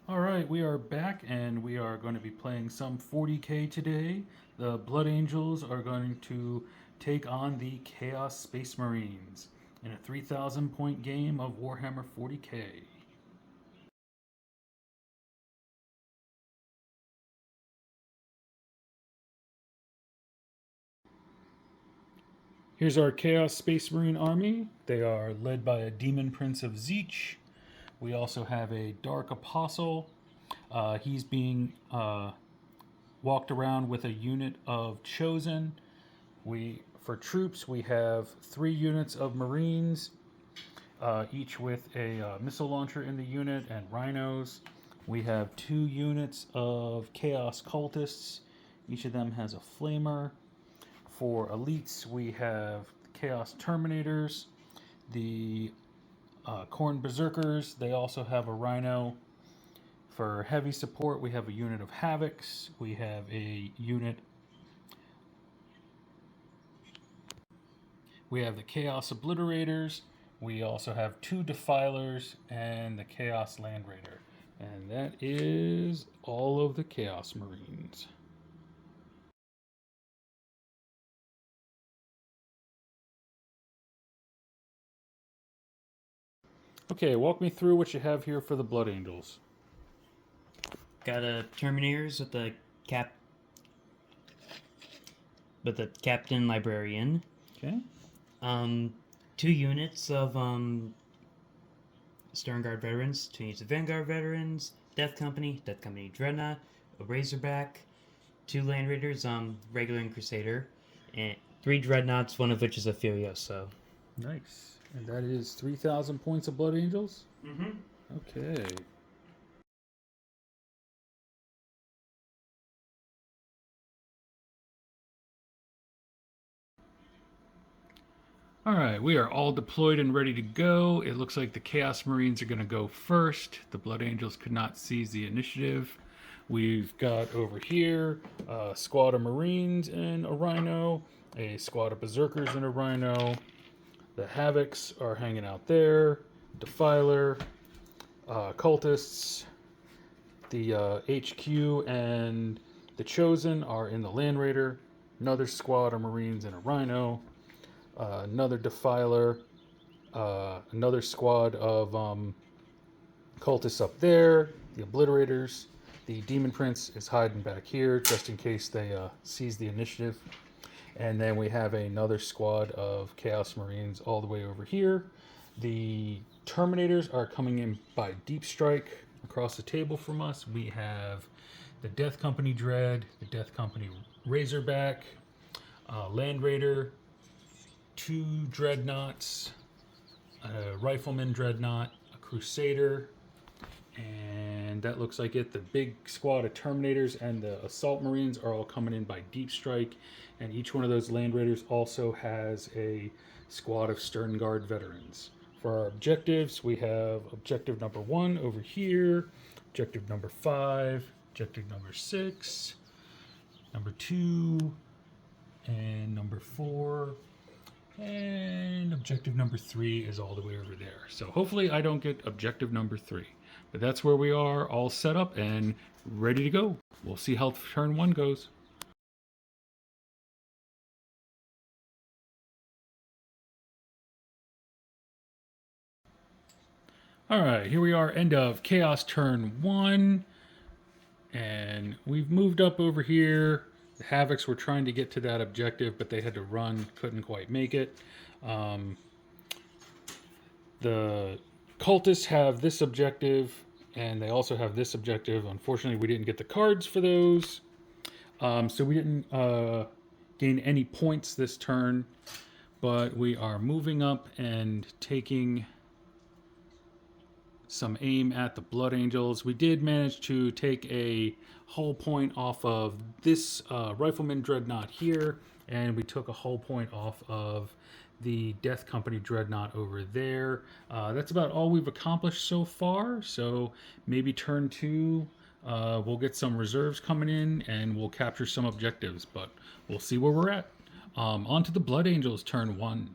All right, we are back and we are going to be playing some 40k today. The Blood Angels are going to take on the Chaos Space Marines in a 3,000 point game of Warhammer 40k. Here's our Chaos Space Marine army. They are led by a Demon Prince of Zeech. We also have a Dark Apostle. He's being walked around with a unit of Chosen. For troops, we have 3 units of Marines, each with a missile launcher in the unit and rhinos. We have 2 units of Chaos Cultists. Each of them has a flamer. For elites, we have Chaos Terminators, the Corn Berserkers. They also have a rhino. For heavy support, we have a unit of Havocs. We have a unit. We have the Chaos Obliterators. We also have 2 Defilers and the Chaos Land Raider. And that is all of the Chaos Marines. Okay, walk me through what you have here for the Blood Angels. Got a Terminators with the Captain Librarian. Okay. 2 units of Sternguard veterans, 2 units of Vanguard veterans, Death Company Dreadnought, a Razorback, 2 Land Raiders, regular and Crusader, and 3 Dreadnoughts, one of which is a Furioso. Nice. And that is 3,000 points of Blood Angels? Mm-hmm. Okay. All right, we are all deployed and ready to go. It looks like the Chaos Marines are going to go first. The Blood Angels could not seize the initiative. We've got over here a squad of Marines and a Rhino, a squad of Berserkers and a Rhino. The Havocs are hanging out there. Defiler, Cultists, the HQ and the Chosen are in the Land Raider. Another squad of Marines and a Rhino. Another Defiler, another squad of cultists up there, the Obliterators. The Demon Prince is hiding back here just in case they seize the initiative. And then we have another squad of Chaos Marines all the way over here. The Terminators are coming in by deep strike across the table from us. We have the Death Company Dread, the Death Company Razorback, Land Raider, 2 Dreadnoughts, a Rifleman Dreadnought, a Crusader, and that looks like it. The big squad of Terminators and the Assault Marines are all coming in by deep strike, and each one of those Land Raiders also has a squad of Stern Guard veterans. For our objectives, we have objective number 1 over here, objective number 5, objective number 6, number 2, and number 4. And objective number 3 is all the way over there. So hopefully I don't get objective number 3. But that's where we are, all set up and ready to go. We'll see how turn 1 goes. Alright, here we are, end of Chaos turn 1. And we've moved up over here. The Havocs were trying to get to that objective, but they had to run, couldn't quite make it. The cultists have this objective, and they also have this objective. Unfortunately, we didn't get the cards for those, so we didn't gain any points this turn. But we are moving up and taking some aim at the Blood Angels. We did manage to take a hull point off of this Rifleman Dreadnought here, and we took a hull point off of the Death Company Dreadnought over there. That's about all we've accomplished so far, so maybe turn 2 we'll get some reserves coming in and we'll capture some objectives, but we'll see where we're at. On to the Blood Angels turn 1.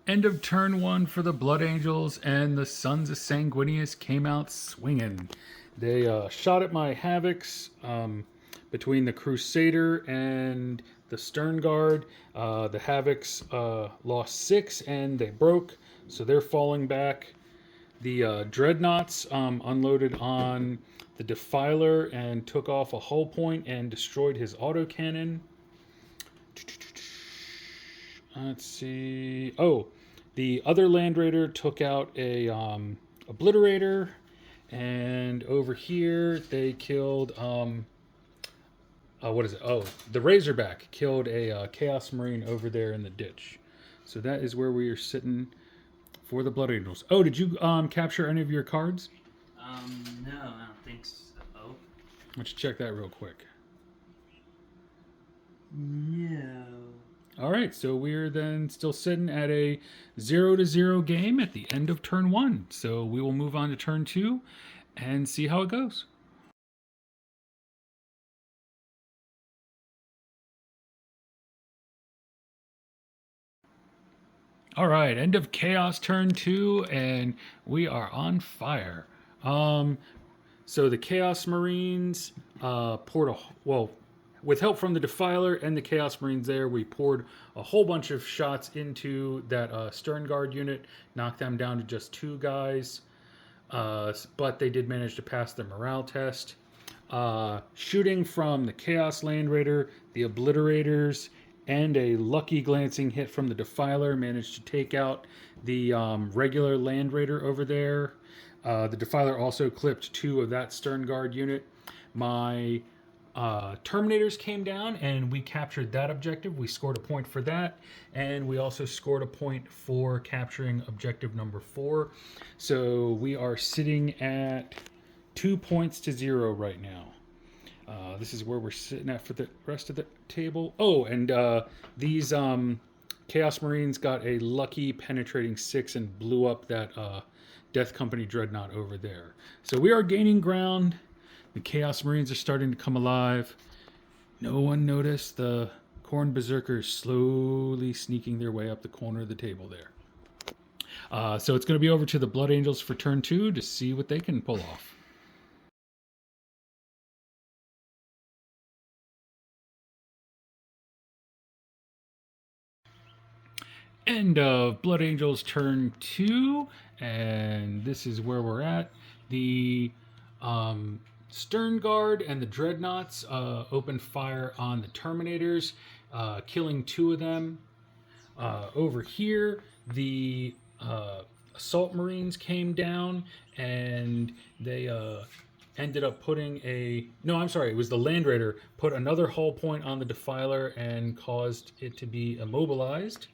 End of turn 1 for the Blood Angels, and the Sons of Sanguinius came out swinging. They shot at my Havocs between the Crusader and the Stern Guard. The Havocs lost 6 and they broke, so they're falling back. The Dreadnoughts unloaded on the Defiler and took off a hull point and destroyed his autocannon. Let's see. Oh, the other Land Raider took out a Obliterator, and over here they killed what is it? Oh, the Razorback killed a Chaos Marine over there in the ditch. So that is where we are sitting for the Blood Angels. Oh, did you capture any of your cards? No, I don't think so. Let's check that real quick. No. All right, so we're then still sitting at a 0-0 game at the end of turn 1. So we will move on to turn 2 and see how it goes. All right, end of chaos turn 2, and we are on fire. So the Chaos Marines poured with help from the Defiler and the Chaos Marines there, we poured a whole bunch of shots into that Stern Guard unit, knocked them down to just 2 guys, but they did manage to pass the morale test. Shooting from the Chaos Land Raider, the Obliterators, and a lucky glancing hit from the Defiler managed to take out the regular Land Raider over there. The Defiler also clipped 2 of that Stern Guard unit. My Terminators came down and we captured that objective. We scored a point for that, and we also scored a point for capturing objective number 4. So we are sitting at 2 points to 0 right now. This is where we're sitting at for the rest of the table. Oh, and these Chaos Marines got a lucky penetrating 6 and blew up that Death Company Dreadnought over there. So we are gaining ground. The Chaos Marines are starting to come alive. No one noticed the Khorne Berserkers slowly sneaking their way up the corner of the table there. So it's going to be over to the Blood Angels for turn 2 to see what they can pull off. End of Blood Angels turn 2, and this is where we're at. The Stern Guard and the Dreadnoughts opened fire on the Terminators, killing 2 of them. Over here, the Assault Marines came down, and they ended up putting it was the Land Raider, put another hull point on the Defiler and caused it to be immobilized.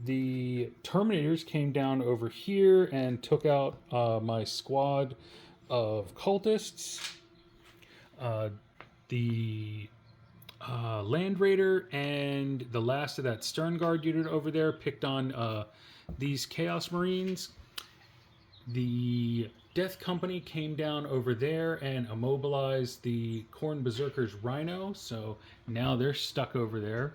The Terminators came down over here and took out my squad of cultists. The Land Raider and the last of that Stern Guard unit over there picked on these Chaos Marines. The Death Company came down over there and immobilized the Khorne Berserkers Rhino, so now they're stuck over there.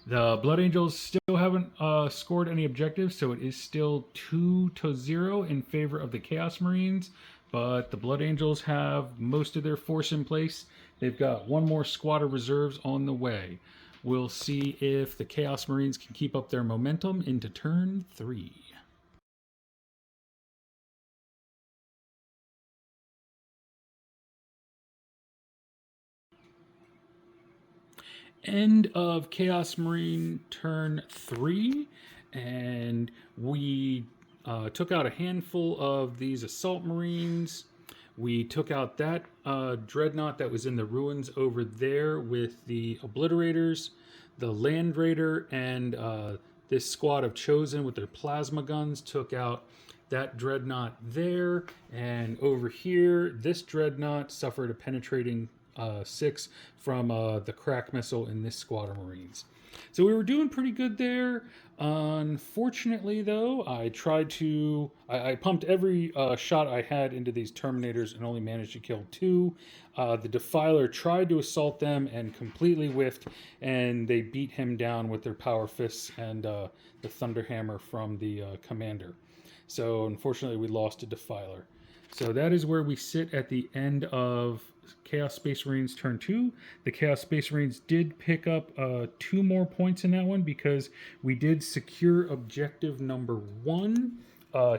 The Blood Angels still haven't scored any objectives, so it is still 2-0 in favor of the Chaos Marines. But the Blood Angels have most of their force in place. They've got 1 more squad of reserves on the way. We'll see if the Chaos Marines can keep up their momentum into turn 3. End of Chaos Marine turn 3, and we took out a handful of these Assault Marines. We took out that Dreadnought that was in the ruins over there with the Obliterators, the Land Raider, and this squad of Chosen with their plasma guns took out that Dreadnought there. And over here, this Dreadnought suffered a penetrating 6 from the crack missile in this squad of Marines. So we were doing pretty good there. Unfortunately, though, I pumped every shot I had into these Terminators and only managed to kill two. The Defiler tried to assault them and completely whiffed, and they beat him down with their Power Fists and the Thunderhammer from the Commander. So unfortunately, we lost to Defiler. So that is where we sit at the end of Chaos Space Marines turn 2. The Chaos Space Marines did pick up 2 more points in that one because we did secure objective number 1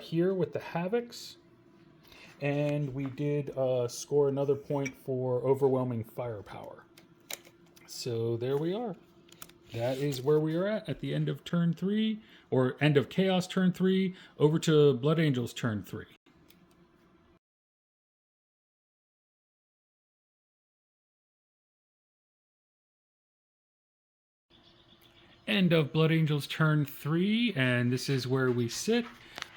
here with the Havocs. And we did score another point for overwhelming firepower. So there we are. That is where we are at the end of turn 3, or end of Chaos turn 3, over to Blood Angels turn 3. End of Blood Angels turn 3, and this is where we sit.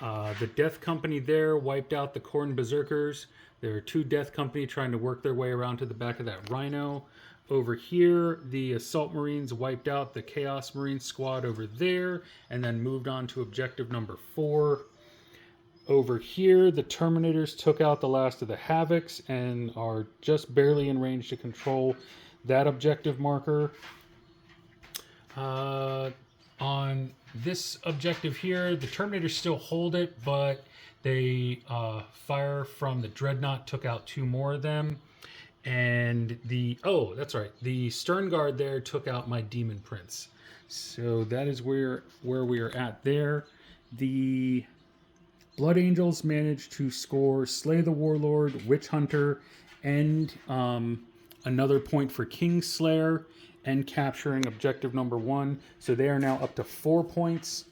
The Death Company there wiped out the Khorne Berserkers. There are 2 Death Company trying to work their way around to the back of that Rhino. Over here, the Assault Marines wiped out the Chaos Marine squad over there, and then moved on to objective number 4. Over here, the Terminators took out the last of the Havocs and are just barely in range to control that objective marker. On this objective here, the Terminators still hold it, but they fire from the Dreadnought, took out 2 more of them. And that's right, the Stern Guard there took out my Demon Prince. So that is where we are at there. The Blood Angels managed to score Slay the Warlord, Witch Hunter, and another point for Kingslayer, and capturing objective number 1. So they are now up to 4 points.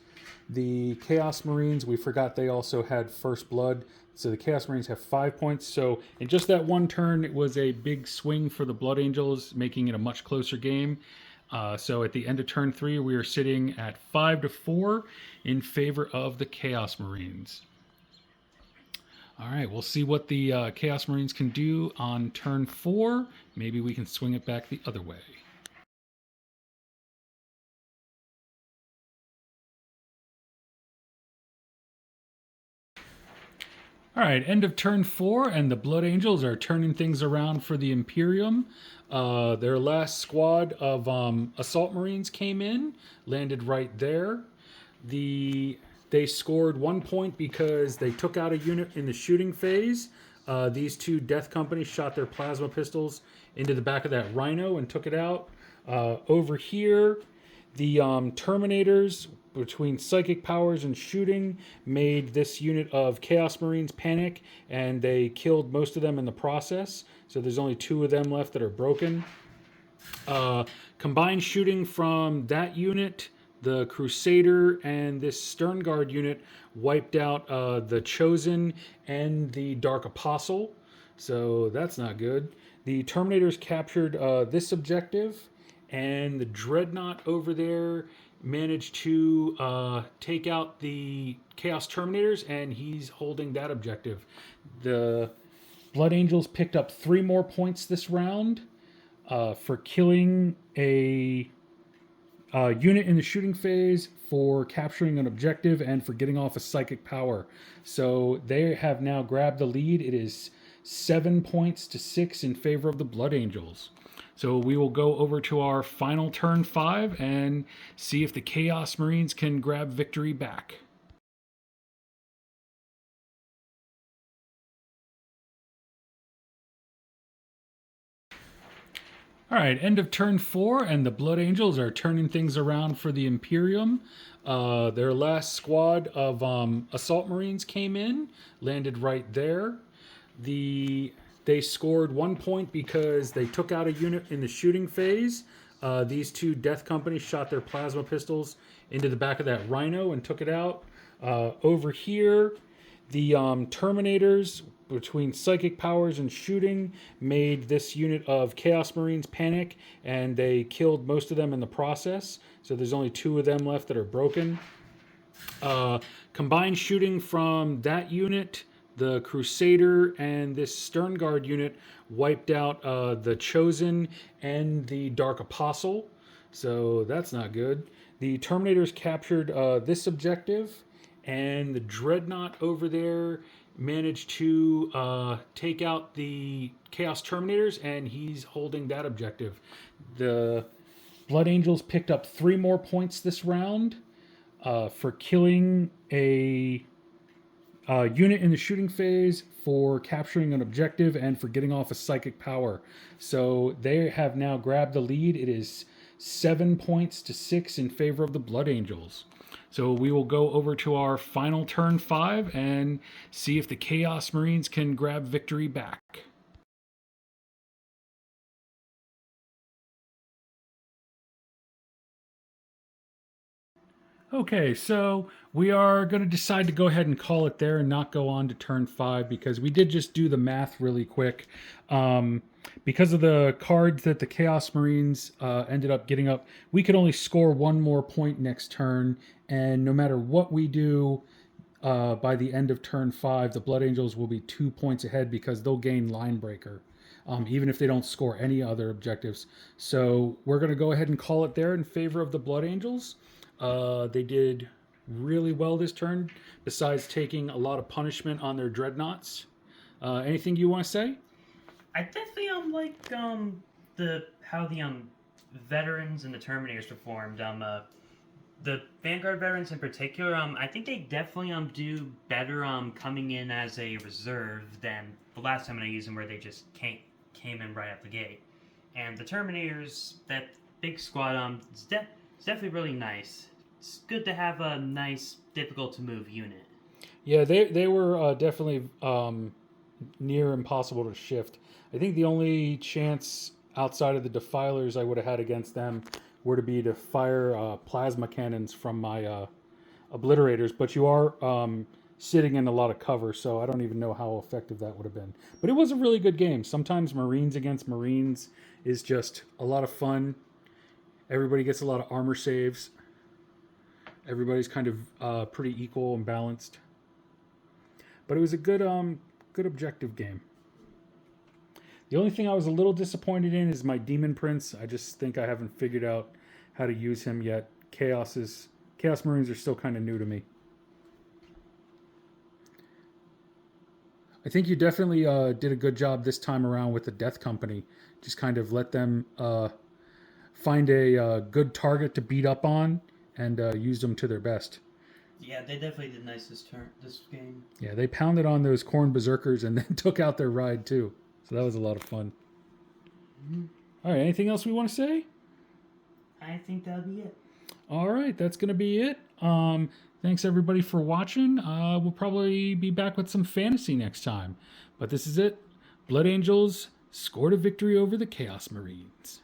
The Chaos Marines, we forgot they also had First Blood. So the Chaos Marines have 5 points. So in just that one turn, it was a big swing for the Blood Angels, making it a much closer game. So at the end of turn 3, we are sitting at 5-4 in favor of the Chaos Marines. All right, we'll see what the Chaos Marines can do on turn 4. Maybe we can swing it back the other way. All right, end of turn 4, and the Blood Angels are turning things around for the Imperium. Their last squad of Assault Marines came in, landed right there. They scored 1 point because they took out a unit in the shooting phase. These 2 Death Companies shot their plasma pistols into the back of that Rhino and took it out. Over here, the Terminators, between psychic powers and shooting, made this unit of Chaos Marines panic, and they killed most of them in the process. So there's only 2 of them left that are broken. Combined shooting from that unit, the Crusader, and this Stern Guard unit wiped out the Chosen and the Dark Apostle. So that's not good. The Terminators captured this objective, and the Dreadnought over there managed to take out the Chaos Terminators, and he's holding that objective. The Blood Angels picked up 3 more points this round for killing a unit in the shooting phase, for capturing an objective, and for getting off a psychic power. So they have now grabbed the lead. It is 7 points to 6 in favor of the Blood Angels. So we will go over to our final turn 5 and see if the Chaos Marines can grab victory back. All right, end of turn 4, and the Blood Angels are turning things around for the Imperium. Their last squad of Assault Marines came in, landed right there. They scored 1 point because they took out a unit in the shooting phase. These 2 Death Companies shot their plasma pistols into the back of that Rhino and took it out. Over here, the Terminators, between psychic powers and shooting, made this unit of Chaos Marines panic, and they killed most of them in the process. So there's only 2 of them left that are broken. Combined shooting from that unit, the Crusader, and this Stern Guard unit wiped out the Chosen and the Dark Apostle. So that's not good. The Terminators captured this objective, and the Dreadnought over there managed to take out the Chaos Terminators, and he's holding that objective. The Blood Angels picked up 3 more points this round for killing a unit in the shooting phase, for capturing an objective, and for getting off a psychic power. So they have now grabbed the lead. It is 7 points to 6 in favor of the Blood Angels. So we will go over to our final turn 5 and see if the Chaos Marines can grab victory back. Okay, so we are going to decide to go ahead and call it there and not go on to turn 5 because we did just do the math really quick. Because of the cards that the Chaos Marines ended up getting up, we could only score 1 more point next turn, and no matter what we do by the end of turn 5, the Blood Angels will be 2 points ahead because they'll gain Line Breaker. Even if they don't score any other objectives. So we're going to go ahead and call it there in favor of the Blood Angels. They did really well this turn, besides taking a lot of punishment on their dreadnoughts. Anything you want to say? I definitely like the how the veterans and the Terminators performed. The Vanguard veterans in particular, I think they definitely do better coming in as a reserve than the last time I used them, where they just came in right out the gate. And the Terminators, that big squad, it's definitely really nice. It's good to have a nice, difficult to move unit. Yeah, they were definitely near impossible to shift. I think the only chance outside of the Defilers I would have had against them were to be to fire plasma cannons from my Obliterators, but you are sitting in a lot of cover, so I don't even know how effective that would have been. But it was a really good game. Sometimes Marines against Marines is just a lot of fun. Everybody gets a lot of armor saves. Everybody's kind of pretty equal and balanced. But it was a good objective game. The only thing I was a little disappointed in is my Demon Prince. I just think I haven't figured out how to use him yet. Chaos Marines are still kind of new to me. I think you definitely did a good job this time around with the Death Company. Just kind of let them find a good target to beat up on and use them to their best. Yeah, they definitely did nice this game. Yeah, they pounded on those Corn Berserkers and then took out their ride too. So that was a lot of fun. Mm-hmm. All right, anything else we want to say? I think that'll be it. All right, that's going to be it. Thanks everybody for watching. We'll probably be back with some fantasy next time. But this is it. Blood Angels scored a victory over the Chaos Marines.